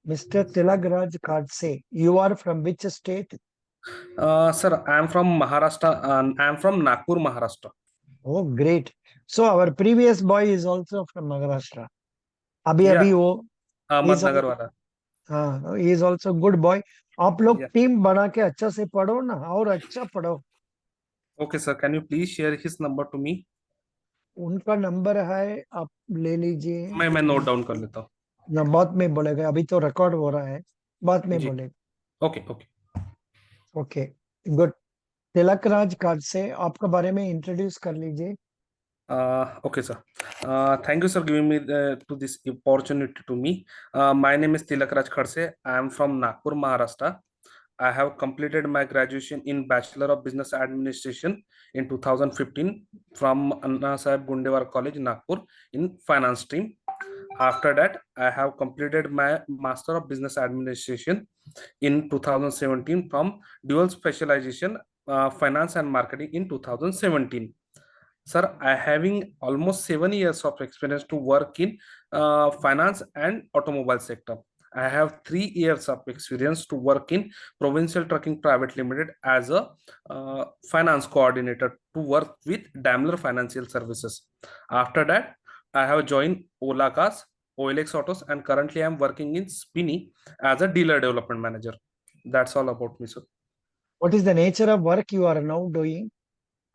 Mr. Tilagraj Khatse, you are from which state? Sir, I am from Maharashtra. I am from Nagpur, Maharashtra. Oh, great. So our previous boy is also from Maharashtra. अभी अभी Yeah, वो is Ahmednagar also wala. हाँ he is also good boy. आप लोग Yeah. Team बना के अच्छा से पढ़ो ना और अच्छा पढ़ो. Okay, sir. Can you please share his number to me? उनका नंबर है आप ले लीजिए. मैं नोट डाउन कर लेता हूँ. ना बाद में बोलेगा अभी तो रिकॉर्ड हो रहा है बाद में जी. बोलेगा. Okay okay. Okay good. Tilak Raj card से आपके बारे में इंट्रोड्यूस कर लीजिए. Okay, sir. Thank you, sir, giving me to this opportunity to me. My name is Tilak Raj Khadse. I am from Nagpur, Maharashtra. I have completed my graduation in Bachelor of Business Administration in 2015 from Anna Sahib Gundewar College, Nagpur, in finance stream. After that, I have completed my Master of Business Administration in 2017 from dual specialization finance and marketing in 2017. Sir, I having almost 7 years of experience to work in finance and automobile sector. I have 3 years of experience to work in Provincial Trucking Private Limited as a finance coordinator to work with Daimler Financial Services. After that, I have joined Ola Cars, OLX Autos, and currently I am working in Spinny as a dealer development manager. That's all about me, sir. What is the nature of work you are now doing?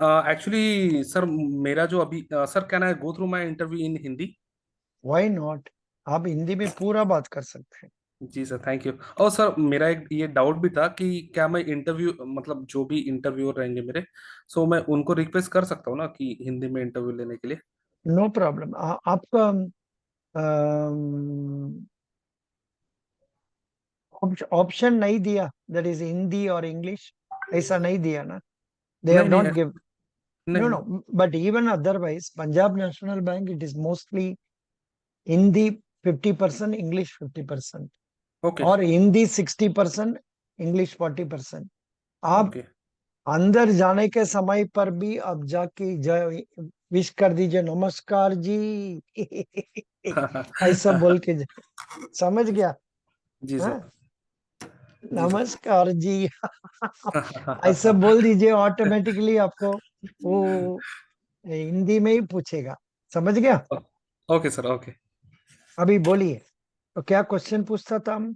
Actually sir मेरा जो अभी sir can I go through my interview in Hindi. Why not? आप हिंदी में पूरा बात कर सकते हैं. जी सर, थैंक यू. और सर मेरा एक ये डाउट भी था कि क्या मैं इंटरव्यू मतलब जो भी इंटरव्यूअर रहेंगे मेरे, सो मैं उनको रिक्वेस्ट कर सकता हूँ ना कि हिंदी में इंटरव्यू लेने के लिए. No problem. आपका ऑप्शन नहीं दिया दैट इज हिंदी और इंग्लिश ऐसा नहीं दिया ना. दे हैव नहीं नहीं नॉट गिव. नहीं नो नहीं. No. But even otherwise Punjab national bank it is mostly Hindi 50% English 50% okay और हिंदी 60% इंग्लिश 40%. आप ओके. अंदर जाने के समय पर भी अब जाके विश कर दीजिए नमस्कार जी. ऐसा बोल के समझ गया. जी सर. हाँ? जी सर. नमस्कार जी. ऐसा बोल दीजिए ऑटोमेटिकली आपको वो हिंदी में ही पूछेगा. समझ गया. Okay sir. ओके. अभी बोलिए. तो क्या क्वेश्चन पूछता था हम?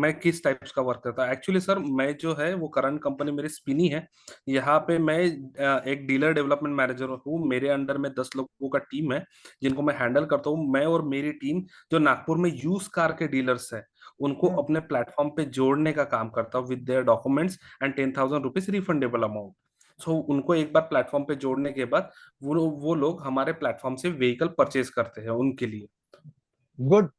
मैं किस टाइप्स का वर्क करता हूँ एक्चुअली सर. मैं जो है वो करंट कंपनी मेरी स्पिनी है. यहाँ पे मैं एक डीलर डेवलपमेंट मैनेजर हूँ. मेरे अंडर में 10 लोगों का टीम है जिनको मैं हैंडल करता हूँ. मैं और मेरी टीम जो नागपुर में यूज कार के डीलर्स है उनको हम्म. अपने प्लेटफॉर्म पे जोड़ने का काम करता हूँ with their documents and 10,000 rupees refundable amount. So उनको एक बार प्लेटफॉर्म पे जोड़ने के बाद वो लोग हमारे प्लेटफॉर्म से व्हीकल परचेज करते हैं उनके लिए. गुड.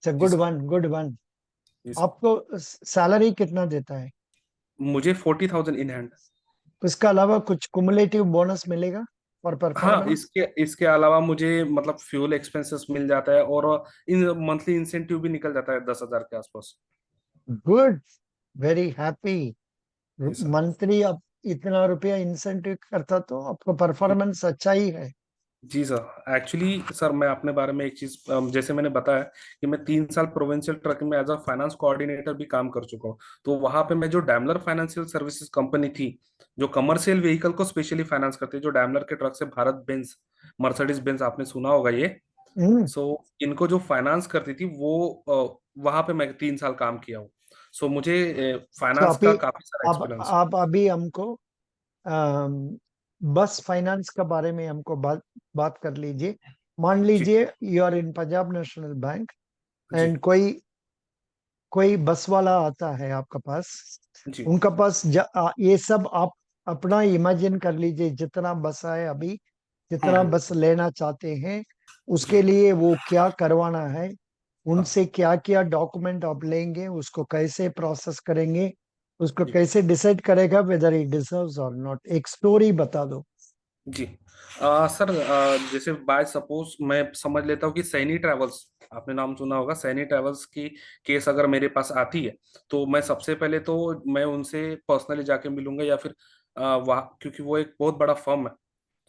जी good sir. One good one. जी सर. आपको सैलरी कितना देता है? मुझे 40,000 इन हैंड. उसके अलावा कुछ कुमुलेटिव बोनस मिलेगा फॉर हाँ, परफॉर्मेंस? इसके इसके अलावा मुझे मतलब फ्यूल एक्सपेंसेस मिल जाता है और इन मंथली इंसेंटिव भी निकल जाता है 10,000 के आसपास. गुड. Very happy. जी सर. मंथली आप इतना रुपया इंसेंटिव करता तो आपका परफॉर्मेंस अच्छा ही है. जी सर. एक्चुअली सर मैं अपने बारे में एक चीज जैसे मैंने बताया कि मैं 3 साल प्रोविंशियल ट्रक में एज अ फाइनेंस कोऑर्डिनेटर भी काम कर चुका हूँ. तो वहां पे मैं जो डैमलर फाइनेंशियल सर्विसेज कंपनी थी जो कमर्शियल व्हीकल को स्पेशली फाइनेंस करती है, जो डैमलर के ट्रक से भारत बेंज, मर्सिडीज बेंज आपने सुना होगा ये. हम्म. सो इनको जो फाइनेंस करती थी वो वहां पे मैं 3 साल काम किया हूँ. सो मुझे तो फाइनेंस अभी का काफी सारा एक्सपीरियंस. आप अभी हमको अम, बस फाइनेंस के बारे में हमको बात कर लीजिए. मान जी लीजिए you are in Punjab national bank जी एंड कोई कोई बस वाला आता है आपके पास. जी. उनका पास ये सब आप अपना इमेजिन कर लीजिए जितना बस है अभी जितना हम्म. बस लेना चाहते हैं जी. उसके लिए वो क्या करवाना है. हाँ. उनसे क्या क्या डॉक्यूमेंट आप लेंगे उसको कैसे प्रोसेस करेंगे उसको जी कैसे डिसाइड करेगा वेदर इट डिजर्व्स और नॉट. एक स्टोरी बता दो. जी. सर जैसे बाय सपोज मैं समझ लेता हूँ कि सैनी ट्रैवल्स, आपने नाम सुना होगा, सैनी ट्रैवल्स की केस अगर मेरे पास आती है तो मैं सबसे पहले तो मैं उनसे पर्सनली जाके मिलूंगा या फिर वहाँ, क्योंकि वो एक बहुत बड़ा फर्म है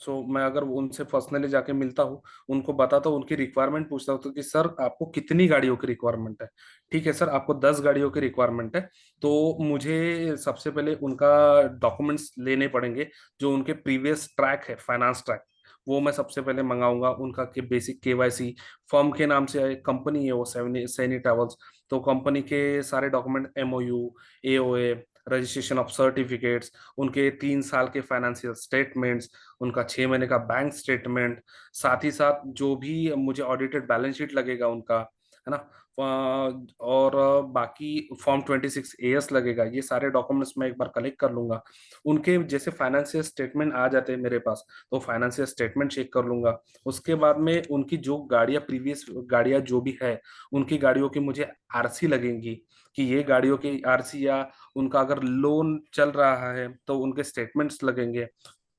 सो मैं अगर उनसे पर्सनली जाके मिलता हूँ, उनको बताता हूँ, उनकी रिक्वायरमेंट पूछता हूँ तो कि सर आपको कितनी गाड़ियों की रिक्वायरमेंट है। ठीक है सर, आपको 10 गाड़ियों की रिक्वायरमेंट है, तो मुझे सबसे पहले उनका डॉक्यूमेंट्स लेने पड़ेंगे। जो उनके प्रीवियस ट्रैक है, फाइनेंस ट्रैक, वो मैं सबसे पहले मंगाऊंगा। उनका के बेसिक केवाईसी, फर्म के नाम से कंपनी है वो सैनी सैनी ट्रेवल्स, तो कंपनी के सारे document, MOU, AOA, registration of certificates, उनके 3 साल के फाइनेंशियल स्टेटमेंट्स, उनका 6 महीने का बैंक स्टेटमेंट, साथ ही साथ जो भी मुझे ऑडिटेड बैलेंस शीट लगेगा उनका, है ना, और बाकी फॉर्म 26 एएस लगेगा, ये सारे डॉक्यूमेंट्स मैं एक बार कलेक्ट कर लूंगा। उनके जैसे फाइनेंशियल स्टेटमेंट आ जाते हैं मेरे पास, तो फाइनेंशियल स्टेटमेंट चेक कर लूंगा। उसके बाद में उनकी जो गाड़ियां, प्रीवियस गाड़ियां जो भी है, उनकी गाड़ियों की मुझे आरसी लगेंगी, कि ये गाड़ियों की आरसी, या उनका अगर लोन चल रहा है तो उनके स्टेटमेंट्स लगेंगे,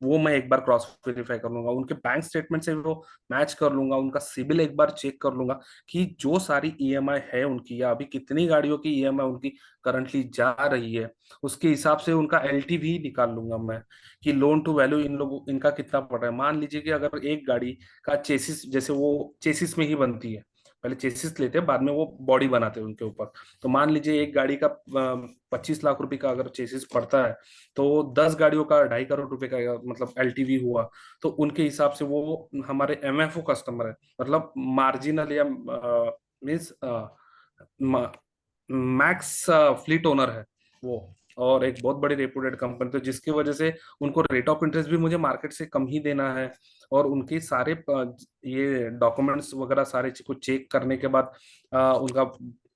वो मैं एक बार क्रॉस वेरीफाई कर लूंगा। उनके बैंक स्टेटमेंट से वो मैच कर लूंगा, उनका सिबिल एक बार चेक कर लूंगा, कि जो सारी ईएमआई है उनकी, या अभी कितनी गाड़ियों की ईएमआई उनकी करंटली जा रही है, उसके हिसाब से उनका एलटीवी निकाल लूंगा मैं, कि लोन टू वैल्यू इन लोगों इनका कितना पड़ रहा है। मान लीजिए कि अगर एक गाड़ी का चेसिस, जैसे वो चेसिस में ही बनती है, पहले चेसिस लेते हैं, बाद में वो बॉडी बनाते हैं उनके ऊपर, तो मान लीजिए एक गाड़ी का 25 लाख रुपए का अगर चेसिस पड़ता है, तो 10 गाड़ियों का 2.5 करोड़ रुपए का मतलब एलटीवी हुआ। तो उनके हिसाब से वो हमारे एमएफओ कस्टमर है, मतलब मार्जिनल या मीन्स मैक्स फ्लीट ओनर है वो, और एक बहुत बड़ी रेपुटेड कंपनी, तो जिसकी वजह से उनको रेट ऑफ इंटरेस्ट भी मुझे मार्केट से कम ही देना है। और उनके सारे ये डॉक्यूमेंट्स वगैरह सारे चीज को चेक करने के बाद, उनका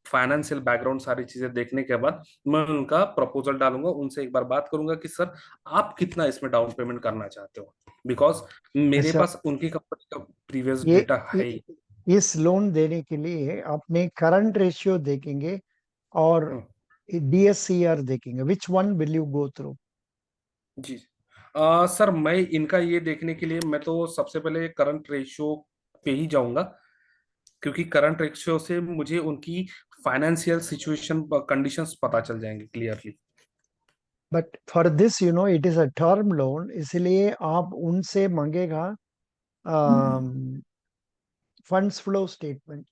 फाइनेंशियल बैकग्राउंड सारी चीजें देखने के बाद, मैं उनका प्रपोजल डालूंगा, उनसे एक बार बात करूंगा कि सर आप कितना इसमें डाउन पेमेंट करना चाहते हो, बिकॉज मेरे अच्छा, पास उनकी कंपनी का प्रीवियस ये, डेटा है ये ही। इस लोन देने के लिए आपने करंट रेशियो देखेंगे और हम्म, डीएससीआर देखेंगे, which one will you go through? जी। सर मैं इनका ये देखने के लिए मैं तो सबसे पहले करंट रेशियो पे ही जाऊंगा, क्योंकि करंट रेशियो से मुझे उनकी फाइनेंशियल सिचुएशन कंडीशंस पता चल जाएंगे clearly. But for this it is a term loan, इसलिए आप उनसे मांगेगा फंड्स फ्लो स्टेटमेंट।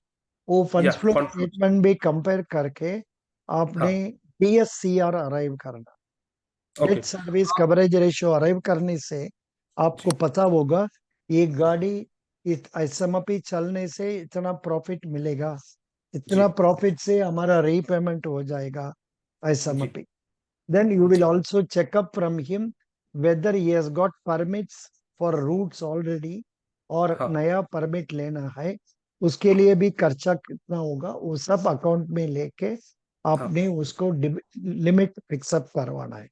वो या funds flow fund flow. Statement भी कंपेयर करके आपने हाँ। डीएससीआर अराइव करना। Okay. Debt service coverage ratio arrive करने से जी। आपको पता होगा ये गाड़ी इस एसएमपी चलने से इतना प्रॉफिट मिलेगा, इतना जी। प्रॉफिट से हमारा रीपेमेंट हो जाएगा जी। एसएमपी। Then you will जी। also check up from him whether he has got permits for routes already और हाँ। नया परमिट लेना है, उसके लिए भी खर्चा कितना होगा वो सब अकाउंट में लेके हाँ। आपने उसको लिमिट फिक्सअप करवाना है।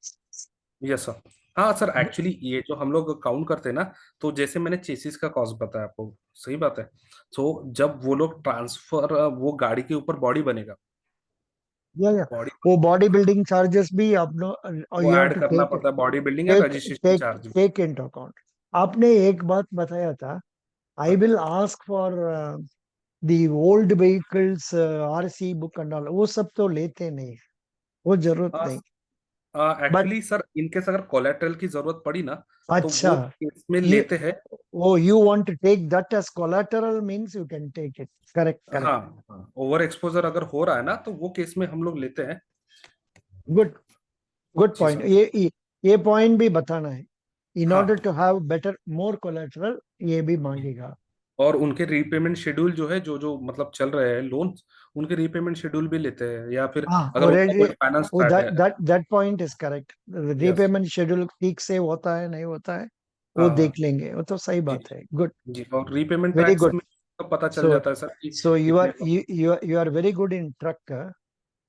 Yes sir. हाँ सर, एक्चुअली ये जो हम लोग काउंट करते हैं ना, तो जैसे मैंने चेसिस का कॉस्ट बताया आपको, सही बात है। तो जब वो लोग ट्रांसफर, वो गाड़ी के ऊपर बॉडी बनेगा, या बॉडी वो बॉडी बिल्डिंग चार्जेस भी आप वो यू हैव ऐड टू करना टेक पड़ता है, बॉडी बिल्डिंग या take registration take charge. Take into account. आपने एक बात बताया था, आई हाँ। Will ask for the old vehicles RC book and all, वो सब तो लेते नहीं, वो जरूरत नहीं। बट एक्चुअली सर, इनकेस अगर कोलेटरल की जरूरत पड़ी ना, तो अच्छा, वो केस में ये लेते हैं। वो you want to take that as collateral means you can take it. Correct, correct. हाँ। हाँ, ओवर एक्सपोजर अगर हो रहा है ना, तो वो केस में हम लोग लेते हैं। गुड, गुड जी पॉइंट। सर। ये पॉइंट भी बताना है। इन ऑर्डर हाँ। To have better more collateral, ये भी मांगेगा। और उनके रीपेमेंट शेड्यूल जो है, जो जो मतलब चल रहे हैं लोन, उनके रीपेमेंट शेड्यूल भी लेते हैं, या फिर हाँ, अगर और उनका कोई फाइनेंस वो स्टार्ट है। That point is correct. Yes. Repayment schedule ठीक से होता है नहीं होता है, वो हाँ। हाँ। देख लेंगे, वो तो सही जी। बात है। गुड, जी, और रीपेमेंट वेरी ट्रैक्स गुड। में तो पता चल सो जाता है सर कि सो यू कितने। Are you are very good in truck.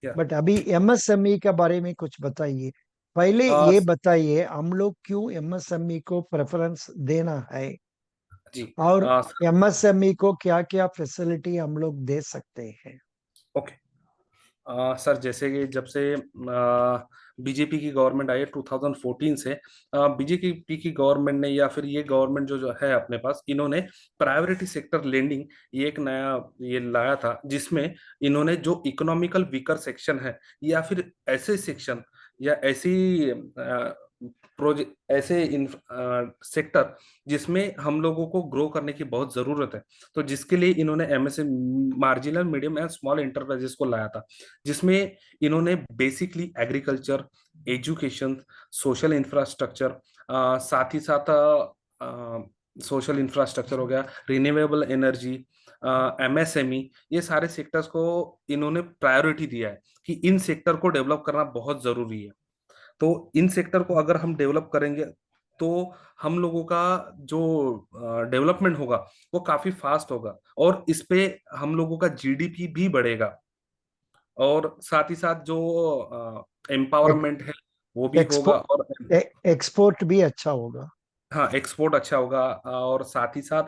Yeah. But अभी एमएसएमई के बारे में कुछ बताइए। पहले आ, ये बताइए हम लोग क्यों एमएसएमई को प्रेफरेंस देना है, जी। और आ, एमएसएमई को क्या क्या फैसिलिटी हम लोग दे सकते हैं। ओके। सर जैसे कि जब से बीजेपी की गवर्नमेंट आई है 2014 से, बीजेपी की गवर्नमेंट ने, या फिर ये गवर्नमेंट जो जो है अपने पास, इन्होंने प्रायोरिटी सेक्टर लेंडिंग, ये एक नया ये लाया था, जिसमें इन्होंने जो इकोनॉमिकल वीकर सेक्शन है, या फिर ऐसे सेक्शन, या ऐसी प्रोजेक्ट ऐसे सेक्टर जिसमें हम लोगों को ग्रो करने की बहुत जरूरत है। तो जिसके लिए इन्होंने MSME, marginal medium and small enterprises को लाया था, जिसमें इन्होंने basically agriculture, education, social infrastructure, साथ ही साथ सोशल इंफ्रास्ट्रक्चर हो गया, रिन्यूएबल एनर्जी, एमएसएमई, ये सारे सेक्टर्स को इन्होंने प्रायोरिटी दिया है कि इन सेक्टर को डेवलप करना बहुत जरूरी है। तो इन सेक्टर को अगर हम डेवलप करेंगे तो हम लोगों का जो डेवलपमेंट होगा वो काफी फास्ट होगा, और इस पे हम लोगों का जीडीपी भी बढ़ेगा, और साथ ही साथ जो एम्पावरमेंट है वो भी होगा, एक्सपोर्ट और एक्सपोर्ट भी अच्छा होगा। हाँ एक्सपोर्ट अच्छा होगा। और साथ ही साथ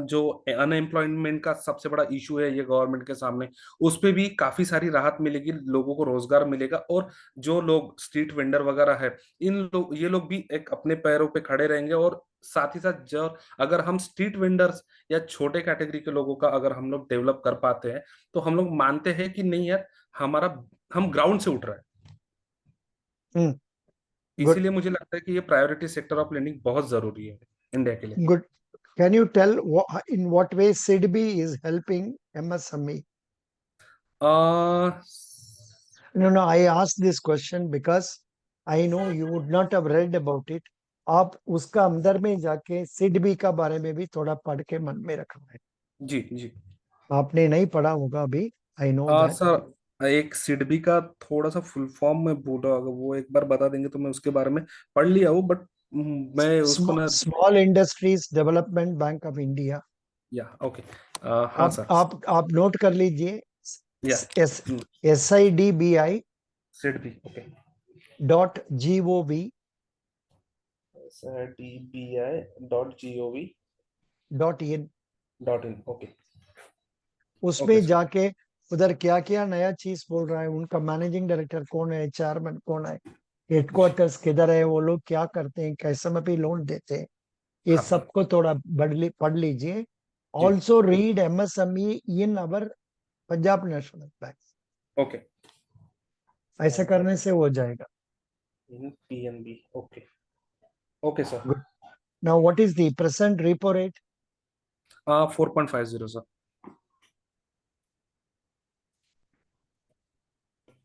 जो अनएम्प्लॉयमेंट का सबसे बड़ा इशू है ये गवर्नमेंट के सामने, उस पे भी काफी सारी राहत मिलेगी, लोगों को रोजगार मिलेगा, और जो लोग स्ट्रीट वेंडर वगैरह है, ये लोग भी एक अपने पैरों पे खड़े रहेंगे। और साथ ही साथ जो अगर हम स्ट्रीट वेंडर्स या छोटे कैटेगरी के लोगों का अगर हम लोग डेवलप कर पाते हैं, तो हम लोग मानते हैं कि नहीं यार, हमारा हम ग्राउंड से उठ रहे हैं। हम्म। गुड। इसीलिए मुझे लगता है कि ये प्रायोरिटी सेक्टर ऑफ लैंडिंग बहुत जरूरी है इंडिया के लिए। Good. Can you tell in what way SIDBI is helping MSME? uh No, no, I asked this question because I know you would not have read about it. आप उसका अंदर में जाके सिडबी का बारे में भी थोड़ा पढ़ के मन में रखना है। जी जी। आपने नहीं पढ़ा होगा अभी, आई नो दैट। सर एक सिडबी का थोड़ा सा फुल फॉर्म में बोला, अगर वो एक बार बता देंगे तो मैं उसके बारे में पढ़ लिया हूँ, बट मैं उसको ना। Small industries development bank of India. या ओके। हाँ आप सर। आप आप नोट कर लीजिए। या S SIDBI SIDBI okay. .gov SIDBI.gov.in .in। Okay. Okay उसमें सर। जाके उधर क्या क्या नया चीज बोल रहा है, उनका मैनेजिंग डायरेक्टर कौन है, चेयरमैन कौन है, हेडक्वार्टर्स किधर है, वो लोग क्या करते हैं, कैसे में भी लोन देते हैं, ये हाँ सबको थोड़ा पढ़ लीजिए। जी। Also read MSME in our Punjab national bank. Okay. ऐसा करने से हो जाएगा। In PNB okay. Okay sir. Good. Now what is the present repo rate? 4.50 sir.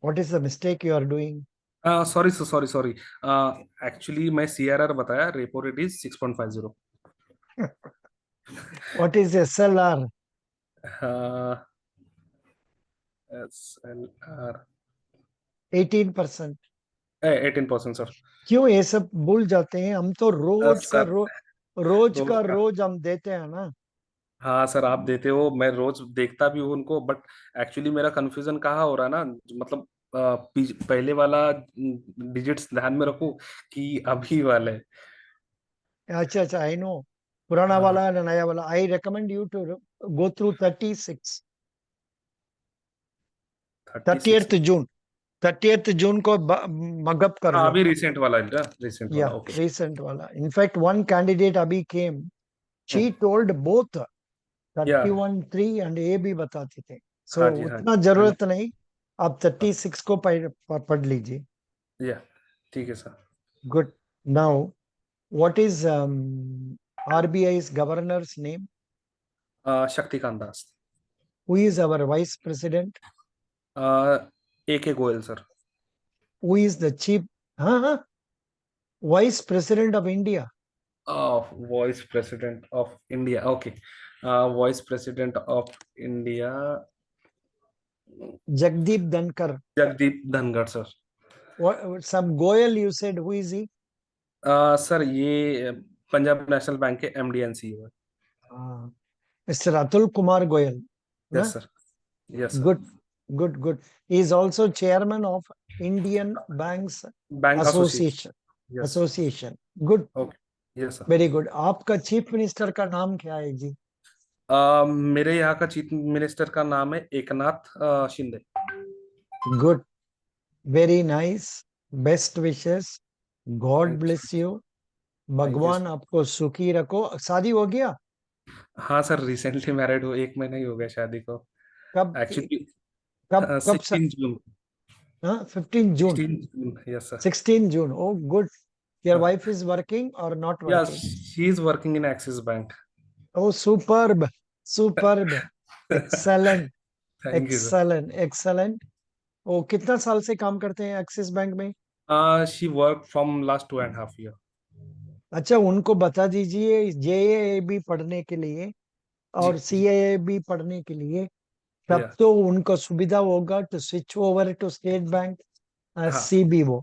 What is the mistake you are doing? Sorry sir, sorry sorry. Actually मैं CRR बताया, repo rate is 6.50। What is SLR? SLR 18%। 18% sir. क्यों ये सब भूल जाते हैं? हम तो सर रोज रोज का का, रोज हम देते हैं ना। हाँ सर आप देते हो, मैं रोज देखता भी हूँ उनको, बट एक्चुअली मेरा कंफ्यूजन कहाँ हो रहा है ना, मतलब पहले वाला डिजिट्स ध्यान में रखूं कि अभी वाले। अच्छा अच्छा, आई नो। पुराना हाँ वाला है नया वाला। I recommend you to go through 36। 36। 30th June, 30th June को मगअप कर हाँ लो। अभी रिसेंट वाला है, रिसेंट या वाला ओके। रिसेंट वाला। इनफैक्ट वन कैंडिडेट अभी केम, शी टोल्ड बोथ या 31.3 एंड ए भी बताते थे। सो हाँ जी हाँ उतना जी। जरूरत नहीं। आप 36 को पढ़ लीजिए। या ठीक है sir. Good. Now what is RBI's governor's name? Shaktikanta Das. Who is our vice president? AK Goyal sir. Who is the chief, huh? Vice President of India? Vice president of India okay. Vice president of India Jagdeep Dhankar. Jagdeep Dhankhar sir. Some Goyal you said, who is he? Sir ये Punjab national bank के MD and CEO है। Uh, Mr. Atul Kumar Goyal. Yes Na? Sir. Yes sir. Good, good, good. He is also chairman of Indian Banks bank association. Association. Yes. Association. Good, okay yes sir. very good. आपका chief minister का नाम क्या है जी? मेरे यहाँ का chief minister का नाम है Eknath Shinde. Good, very nice. Best wishes. God thank bless you. Thank you भगवान आपको सुखी रखो। शादी हो गया? हाँ सर रिसेंटली मैरिड हो, 1 महीना ही हो गया शादी को। कब एक्चुअली कब 16 जून। 15 जून? 16 जून यस सर। 16 जून, oh good. Your wife is working or not Yes, working? she is working in Axis Bank. Oh, superb, superb, excellent, Thank you, sir. excellent, excellent. वो कितना साल से काम करते हैं एक्सिस बैंक में? She worked from last 2.5 years. अच्छा, उनको बता दीजिए जेएबी पढ़ने के लिए और जी, सीएबी पढ़ने के लिए, तब या तो उनको सुविधा होगा to switch over to state bank हाँ, सीबीओ।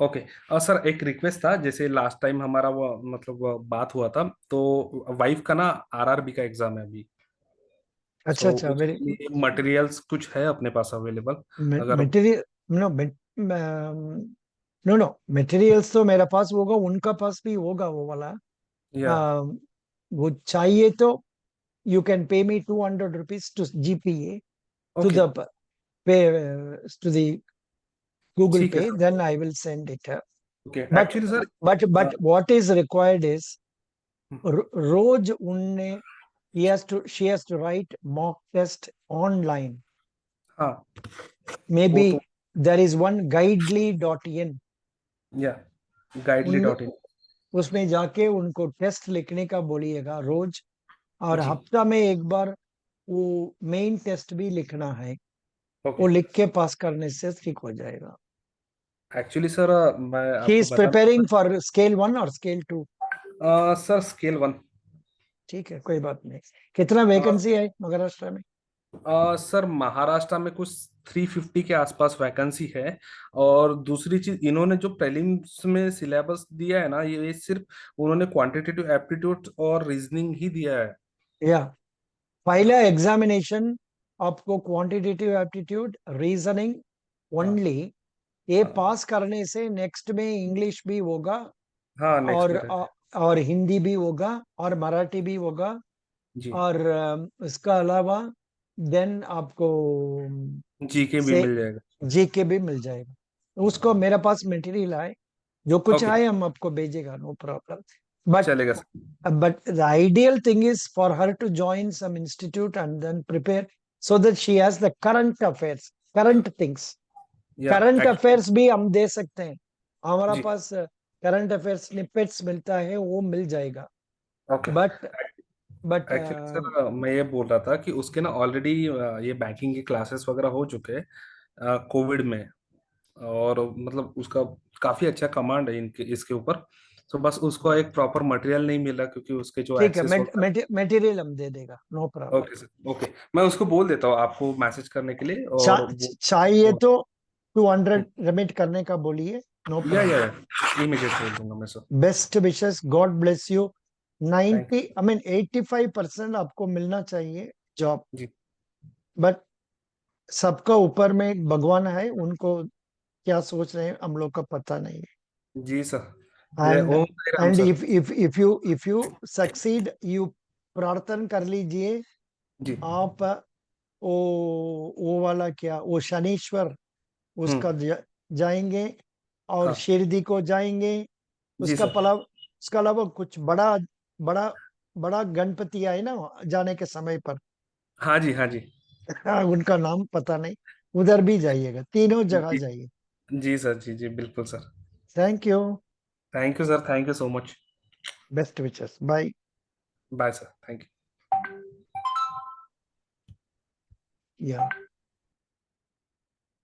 ओके। सर एक रिक्वेस्ट था, जैसे लास्ट टाइम हमारा वो मतलब वो बात हुआ था, तो वाइफ का ना आरआरबी का एग्जाम है अभी। अच्छा सो अच्छा, उसके वेरी लिए मटेरियल्स कुछ है अपने पास अवेलेबल? अगर material, no no no, materials तो मेरे पास होगा, उनका पास भी होगा वो वाला। या वो चाहिए तो you can pay me 200 rupees to GPA to okay, the pay to the Google ठीक है Pay, sir. then I will send it. Okay, But actually sir but what is required is रोज उनने she has to write mock test online. हाँ, वो तो Maybe there is one guidely.in. या गाइडली उन dot in. उसमें जाके उनको टेस्ट लिखने का बोलिएगा रोज, और जी, हफ्ता में एक बार वो मेन टेस्ट भी लिखना है। वो ओके। लिख के पास करने से ठीक हो जाएगा। एक्चुअली सर मैं He आपको is बताना preparing for scale 1 or scale 2? Sir scale 1। ठीक है, कोई बात नहीं। कितना वैकेंसी है महाराष्ट्र में? सर महाराष्ट्र में कुछ 350 के आसपास वैकेंसी है। और दूसरी चीज, इन्होंने जो प्रीलिम्स में सिलेबस दिया है ना, ये सिर्फ उन्होंने क्वांटिटेटिव एप्टीट्यूड और रीजनिंग ही दिया है। या पहला एग्जामिनेशन आपको क्वांटिटेटिव एप्टीट्यूड, रीजनिंग हाँ, ओनली, ये हाँ, पास करने से नेक्स्ट में इंग्लिश भी होगा, हाँ, नेक्स्ट और में रहता और हिंदी भी होगा, और मराठी भी होगा, है जी। और इसका अलावा देन आपको जीके भी से मिल जाएगा। जीके भी मिल जाएगा। उसको मेरे पास मटेरियल आए, जो कुछ ओके, आए हम आपको भेजेगा, नो प्रॉब्लम। बट चलेगा sir. the ideal thing is for her to join some institute and then prepare, so that she has the current affairs, current things. या करंट एक्चुअली अफेयर्स भी हम दे सकते हैं, हमारा जी, पास करंट अफेयर्स स्निपेट्स मिलता है, वो मिल जाएगा। Okay. But but actually sir मैं ये बोल रहा था कि उसके ना ऑलरेडी ये बैंकिंग के क्लासेस वगैरह हो चुके हैं कोविड में। और मतलब उसका काफी अच्छा कमांड है इनके इसके ऊपर। तो बस उसको एक प्रॉपर मटेरियल नहीं मिला, क्योंकि उसके जो ठीक है, एक्सेस होता मटेरियल हम दे देगा, नो है। प्रॉब्लम। Okay sir, okay. मैं उसको बोल देता हूँ आपको मैसेज करने के लिए, और वो चाहिए तो 200 रिमिट करने का बोलिए, नो या प्रॉब्लम। इमीडिएट बोल दूंगा मैं sir. Best wishes, God bless you. Thank 90 I mean 85% आपको मिलना चाहिए जॉब। You ji. बट सबका ऊपर में भगवान है, उनको क्या सोच रहे हैं हम लोग का पता नहीं जी सर, है। Jai and Om Sai Ram and sir. If you succeed, you प्रार्थना कर लीजिए जी, आप। वो वाला क्या, वो शनीश्वर, उसका जाएंगे, और हाँ, शिरडी को जाएंगे। जी उसका सर। पला उसका अलावा कुछ बड़ा बड़ा बड़ा गणपति आए ना जाने के समय पर। हाँ जी, हाँ जी। हाँ, उनका नाम पता नहीं। उधर भी जाइएगा, तीनों जगह जी, जाइए। जी सर, जी जी बिल्कुल sir. Thank you. Thank you sir, thank you so much. Best wishes, bye. Bye sir, thank you. या